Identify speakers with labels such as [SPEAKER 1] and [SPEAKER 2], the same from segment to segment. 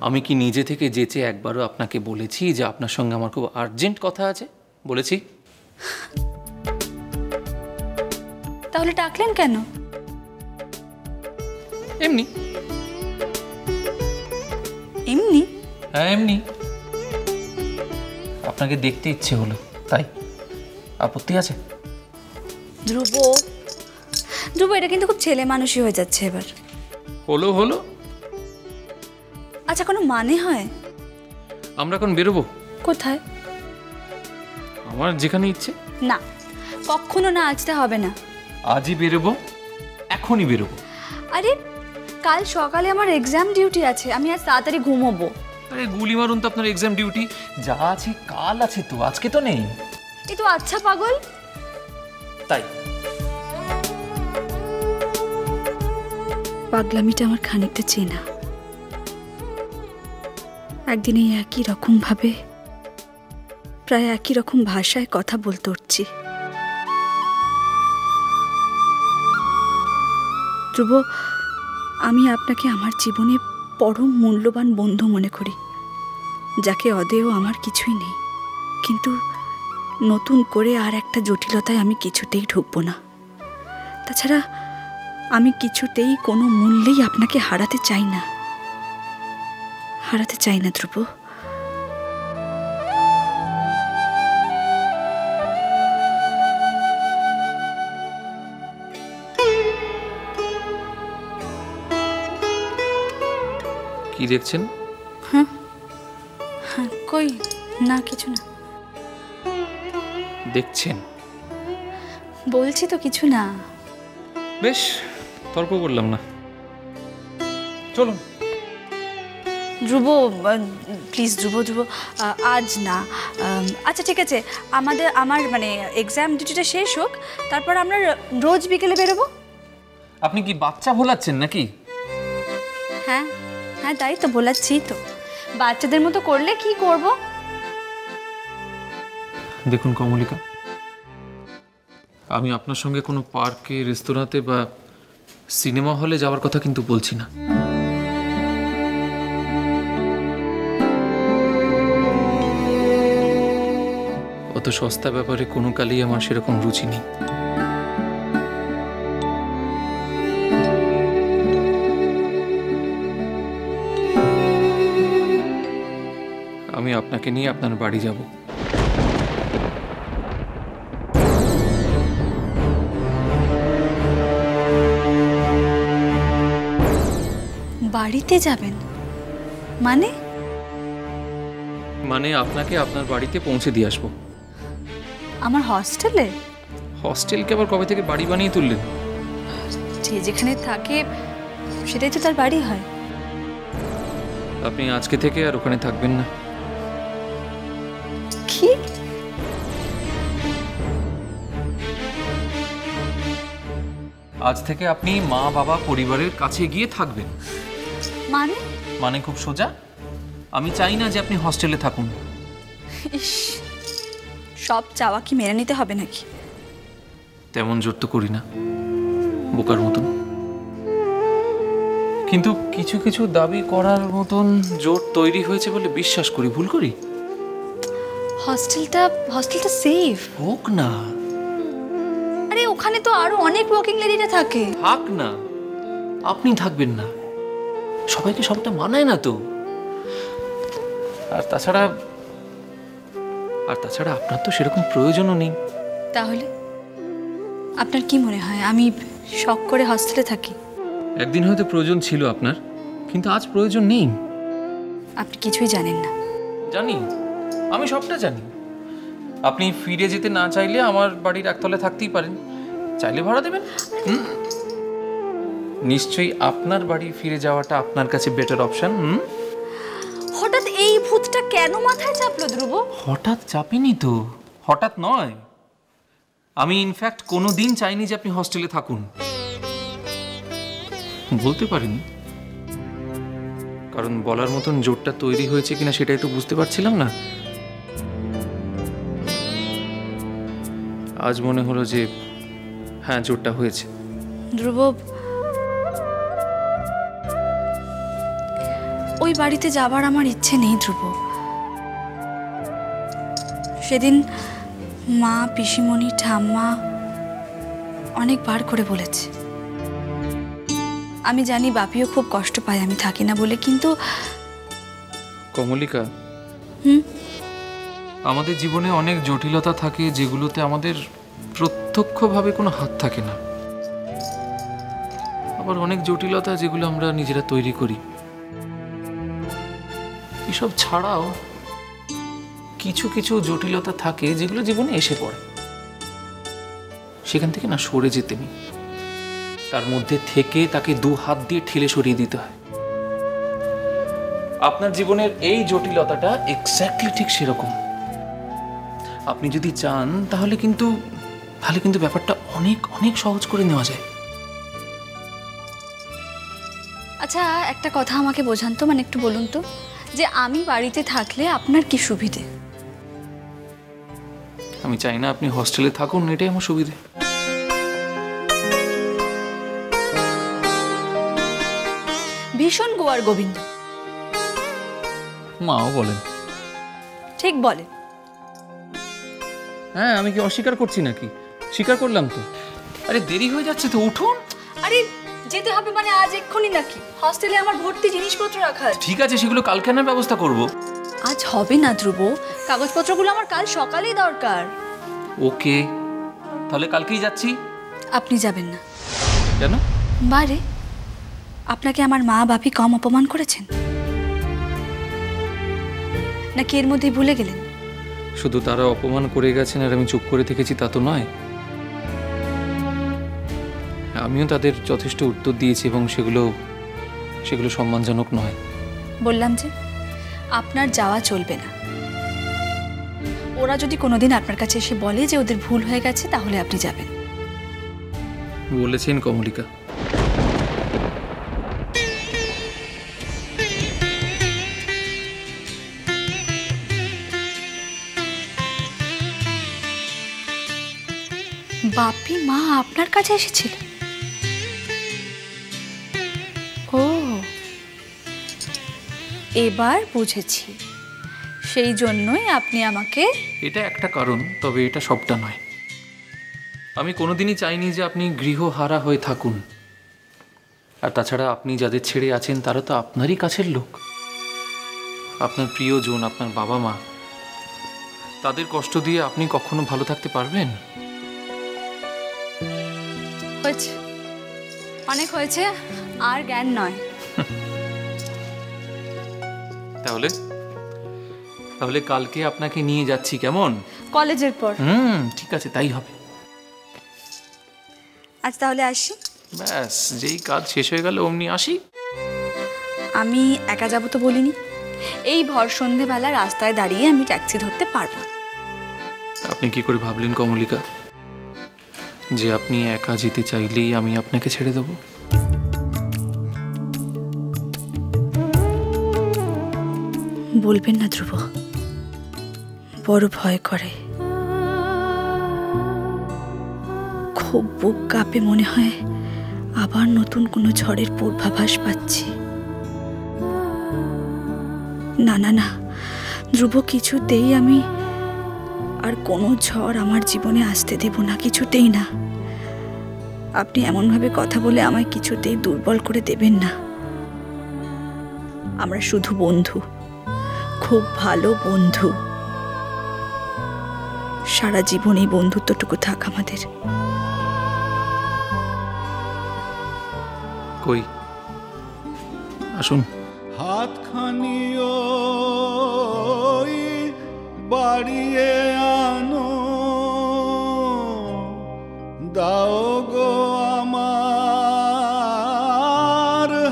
[SPEAKER 1] আমি কি নিজে থেকে যেচে একবারও আপনাকে বলেছি যে আপনার সঙ্গে আমার খুব আর্জেন্ট কথা আছে? বলেছি?
[SPEAKER 2] তাহলে ডাকলেন কেন?
[SPEAKER 1] এমনি।
[SPEAKER 2] এমনি?
[SPEAKER 1] হ্যাঁ এমনি, আপনাকে দেখতে ইচ্ছে হলো তাই। আপত্তি আছে?
[SPEAKER 2] ধ্রুব, ধ্রুব, এটা কিন্তু খুব ছেলে মানুষই হয়ে যাচ্ছে এবার।
[SPEAKER 1] হলো হলো।
[SPEAKER 2] আচ্ছা, কোনো মানে হয়?
[SPEAKER 1] আমরা এখন বেরোবো।
[SPEAKER 2] কোথায়?
[SPEAKER 1] আমার যেখানে ইচ্ছে।
[SPEAKER 2] না, কখনো না, আজটা হবে না।
[SPEAKER 1] আজই বেরোবো, এখনই বেরোবো।
[SPEAKER 2] আরে কাল সকালে আমার এক্সাম ডিউটি আছে, আমি আজ তাড়াতাড়ি ঘুমোবো।
[SPEAKER 1] আরে গুলি মারুন তো, আপনার এক্সাম ডিউটি যা আছে কাল আছে তো, আজকে তো নেই।
[SPEAKER 2] এই তো আচ্ছা পাগল।
[SPEAKER 1] তাই
[SPEAKER 2] পাগলামিটা আমার খানিকটা চেনা। একদিন এই একই রকম ভাবে, প্রায় একই রকম ভাষায় কথা বলতে উঠছি। ধ্রুব, আমি আপনাকে আমার জীবনে পরম মূল্যবান বন্ধু মনে করি, যাকে অদেয় আমার কিছুই নেই। কিন্তু নতুন করে আর একটা জটিলতায় আমি কিছুতেই ঢুকবো না। তাছাড়া আমি কিছুতেই কোনো মূল্যেই আপনাকে হারাতে চাই না, হারাতে চাই না ধ্রুব।
[SPEAKER 1] কি দেখছেন?
[SPEAKER 2] হ্যাঁ হ্যাঁ, কই না, কিছু না।
[SPEAKER 1] দেখছেন?
[SPEAKER 2] বলছি তো কিছু না।
[SPEAKER 1] বেশ, তর্ক করলাম না, চলুন।
[SPEAKER 2] ধ্রুব প্লিজ, ধ্রুব ধ্রুব, আজ না। আচ্ছা ঠিক আছে, আমার মানে এক্সাম ডিউটিটা শেষ হোক, তারপর আমরা রোজ বিকেলে বেরোবো।
[SPEAKER 1] আপনি কি বাচ্চা ভোলাচ্ছেন নাকি?
[SPEAKER 2] হ্যাঁ হ্যাঁ, তাই তো বলাচ্ছি তো। বাচ্চাদের মতো করলে কি করব?
[SPEAKER 1] দেখুন কমলিকা, আমি আপনার সঙ্গে কোনো পার্কে, রেস্তোরাঁতে বা সিনেমা হলে যাওয়ার কথা কিন্তু বলছি না। অত সস্তা ব্যাপারে কোনো কালেই আমার সেরকম রুচি নেই। আমি আপনাকে নিয়ে আপনার বাড়ি যাব।
[SPEAKER 2] বাড়িতে যাবেন মানে?
[SPEAKER 1] মানে আপনাকে আপনার বাড়িতে পৌঁছে দিয়ে আসবো।
[SPEAKER 2] আমার হস্টেলে?
[SPEAKER 1] হস্টেলকে আবার কবে থেকে বাড়ি বানিয়ে তুললেন?
[SPEAKER 2] যে যেখানে থাকে সেটাই তো তার বাড়ি হয়।
[SPEAKER 1] আপনি আজকে থেকে আর ওখানে থাকবেন না।
[SPEAKER 2] কি?
[SPEAKER 1] আজ থেকে আপনি মা বাবা পরিবারের কাছে গিয়ে থাকবেন।
[SPEAKER 2] মানে?
[SPEAKER 1] মানে খুব সোজা, আমি চাই না যে আপনি হস্টেলে থাকুন।
[SPEAKER 2] ইস, সব চাওয়া কি মেনে নিতে হবে নাকি?
[SPEAKER 1] তেমন জোর তো করি না, বোকার মতন। কিন্তু কিছু কিছু দাবি করার মতন জোর তৈরি হয়েছে বলে বিশ্বাস করি। ভুল করি?
[SPEAKER 2] হস্টেলটা সেফ
[SPEAKER 1] হোক না।
[SPEAKER 2] আরে ওখানে তো আরো অনেক ওয়ার্কিং লেডিরা থাকে।
[SPEAKER 1] থাক না, আপনি থাকবেন না, সবাইকে সবটা মানায় না তো। আর তাছাড়া আপনার তো সেরকম প্রয়োজনও নেই।
[SPEAKER 2] তাহলে আপনার কি মনে হয় আমি শখ করে হস্টেলে থাকি?
[SPEAKER 1] একদিন হয়তো প্রয়োজন ছিল আপনার, কিন্তু আজ প্রয়োজন নেই।
[SPEAKER 2] আপনি কিছুই জানেন না।
[SPEAKER 1] জানি, আমি সবটা জানি। আপনি ফিরে যেতে না চাইলে আমার বাড়ির একতলায় থাকতেই পারেন, চাইলে ভাড়া দেবেন। নিশ্চয়ই আপনার বাড়ি ফিরে যাওয়াটা আপনার কাছে বেটার অপশন।
[SPEAKER 2] হঠাৎ এই ভূতটা কেন মাথায় চাপলো ধ্রুব?
[SPEAKER 1] হঠাৎ চাপিনি তো, হঠাৎ নয়। আমি ইনফ্যাক্ট কোনোদিন চাইনি যে আপনি হস্টেলে থাকুন। বলতে পারিনি, কারণ বলার মতন জোরটা তৈরি হয়েছে কিনা সেটাই তো বুঝতে পারছিলাম না। আজ মনে হলো যে হ্যাঁ, জোরটা হয়েছে।
[SPEAKER 2] ধ্রুব, ওই বাড়িতে যাবার আমার ইচ্ছে নেই ধ্রুব। সেদিন মা, পিসিমণি, ঠাম্মা অনেকবার করে বলেছে। আমি জানি বাপিও খুব কষ্ট পায় আমি থাকি না বলে, কিন্তু
[SPEAKER 1] কমলিকা,
[SPEAKER 2] হুম
[SPEAKER 1] আমাদের জীবনে অনেক জটিলতা থাকে যেগুলোতে আমাদের প্রত্যক্ষভাবে কোনো হাত থাকে না। আবার অনেক জটিলতা যেগুলো আমরা নিজেরা তৈরি করি। এসব ছাড়াও কিছু কিছু জটিলতা থাকে যেগুলো জীবনে এসে পড়ে, সেখান থেকে না সরে যেতে নেই, তার মধ্যে থেকে তাকে দু হাত দিয়ে ঠেলে সরিয়ে দিতে হয়। আপনার জীবনের এই জটিলতাটা এক্স্যাক্টলি ঠিক সেরকম। আপনি যদি চান তাহলে কিন্তু ব্যাপারটা অনেক অনেক সহজ করে নেওয়া যায়।
[SPEAKER 2] আচ্ছা, একটা কথা আমাকে বোঝান তো, মানে একটু বলুন তো, যে আমি বাড়িতে থাকলে আপনার কি সুবিধে?
[SPEAKER 1] আমি চাই না আপনি হস্টেলে থাকুন, এটাই আমার সুবিধে।
[SPEAKER 2] ভীষণ গোয়ার গোবিন্দ।
[SPEAKER 1] মাও বলেন।
[SPEAKER 2] ঠিক বলে।
[SPEAKER 1] হ্যাঁ, আমি কি অস্বীকার করছি নাকি? স্বীকার করলাম তো। আরে দেরি হয়ে যাচ্ছে তো, উঠুন।
[SPEAKER 2] আরে যেতে হবে মানে আজ এক্ষুনি নাকি? হস্টেলে আমার ভর্তি জিনিসপত্র রাখা আছে।
[SPEAKER 1] ঠিক আছে, সেগুলো কালকে আনার ব্যবস্থা করব।
[SPEAKER 2] আজ হবে না ধ্রুব, কাগজপত্রগুলো আমার কাল সকালেই দরকার।
[SPEAKER 1] ওকে, তাহলে কালকেই যাচ্ছি।
[SPEAKER 2] আপনি যাবেন না।
[SPEAKER 1] কেন?
[SPEAKER 2] বারে, আপনাকে আমার মা বাপি কম অপমান করেছেন নাকি এর মধ্যেই ভুলে গেলেন?
[SPEAKER 1] শুধু তারা অপমান করে গেছেন আর আমি চুপ করে থেকেছি তা তো নয়। আমিও তাদের যথেষ্ট উত্তর দিয়েছি এবং সেগুলো সম্মানজনক নয়।
[SPEAKER 2] বললাম যে আপনার যাওয়া চলবে না। ওরা যদি কোনোদিন আপনার কাছে এসে বলে যে ওদের ভুল হয়ে গেছে, তাহলে আপনি যাবেন।
[SPEAKER 1] বলেছেন কমলিকা।
[SPEAKER 2] বাপি মা আপনার কাছে এসেছিল? ও, এবার বুঝেছি। সেই জন্যই আপনি আমাকে...
[SPEAKER 1] এটা একটা কারণ, তবে এটা সবটা নয়। আমি কোনোদিনই চাইনি যে আপনি গৃহহারা হয়ে থাকুন। আর তাছাড়া আপনি যাদের ছেড়ে আছেন তারা তো আপনারই কাছের লোক, আপনার প্রিয়জন, আপনার বাবা মা। তাদের কষ্ট দিয়ে আপনি কখনো ভালো থাকতে পারবেন?
[SPEAKER 2] হয়েছে, অনেক হয়েছে, আর জ্ঞান নয়।
[SPEAKER 1] তাহলে কালকে আপনাকে নিয়ে যাচ্ছি, কেমন?
[SPEAKER 2] কলেজের পর?
[SPEAKER 1] ঠিক আছে, তাই হবে।
[SPEAKER 2] আজ তাহলে আসি।
[SPEAKER 1] ব্যাস, যেই কাজ শেষ হয়ে গেল অমনি আসি।
[SPEAKER 2] আমি একা যাব তো বলিনি। এই ভর সন্ধেবেলা রাস্তায় দাঁড়িয়ে আমি ট্যাক্সি ধরতে পারবো।
[SPEAKER 1] আপনি কি করে ভাবলেন কমলিকা যে আপনি একা যেতে চাইলেই আমি আপনাকে ছেড়ে দেব?
[SPEAKER 2] বলবেন না ধ্রুব, বড় ভয় করে, খুব বুক কাঁপে, মনে হয় আবার নতুন কোনো ঝড়ের পূর্বাভাস পাচ্ছি। না না না ধ্রুব, কিছুতেই আমি আর কোনো ঝড় আমার জীবনে আসতে দেব না, কিছুতেই না। আপনি এমনভাবে কথা বলে আমায় কিছুতেই দুর্বল করে দেবেন না। আমরা শুধু বন্ধু, খুব ভালো বন্ধু। সারা জীবন এই বন্ধুত্বটুকু থাক আমাদের।
[SPEAKER 1] কই আসুন।
[SPEAKER 3] হাতখানি ওই বাড়িয়ে আনো, দাও গো আমার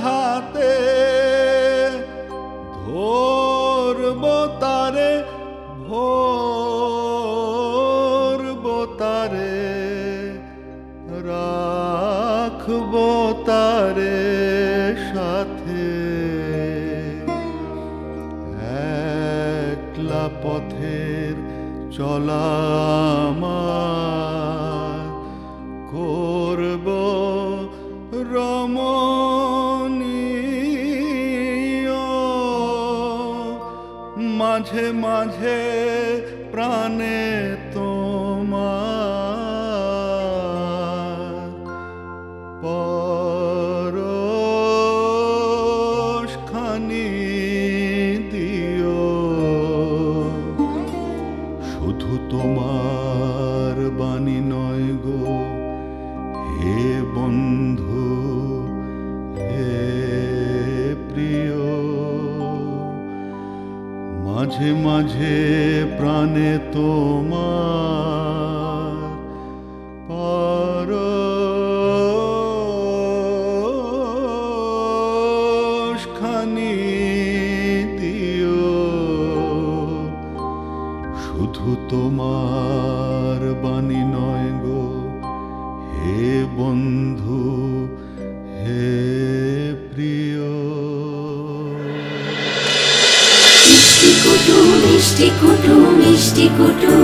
[SPEAKER 3] হাতে, ধরবো তারে ভরবো তারে, রাখবো তারে সাথে। একলা পথের চলা আমার, করব রমণীয় মাঝে মাঝে প্রাণে তোমার পরশখানি দিও, শুধু তোমার বাণী নয় গো হে বন্ধু হে প্রিয়, মাঝে মাঝে প্রাণে তোমার পরশখানি দিও, শুধু তোমার বাণী নয় গো হে বন্ধু হে প্রিয়।
[SPEAKER 4] মিষ্টি কুটু মিষ্টি কুটু মিষ্টি কুটু।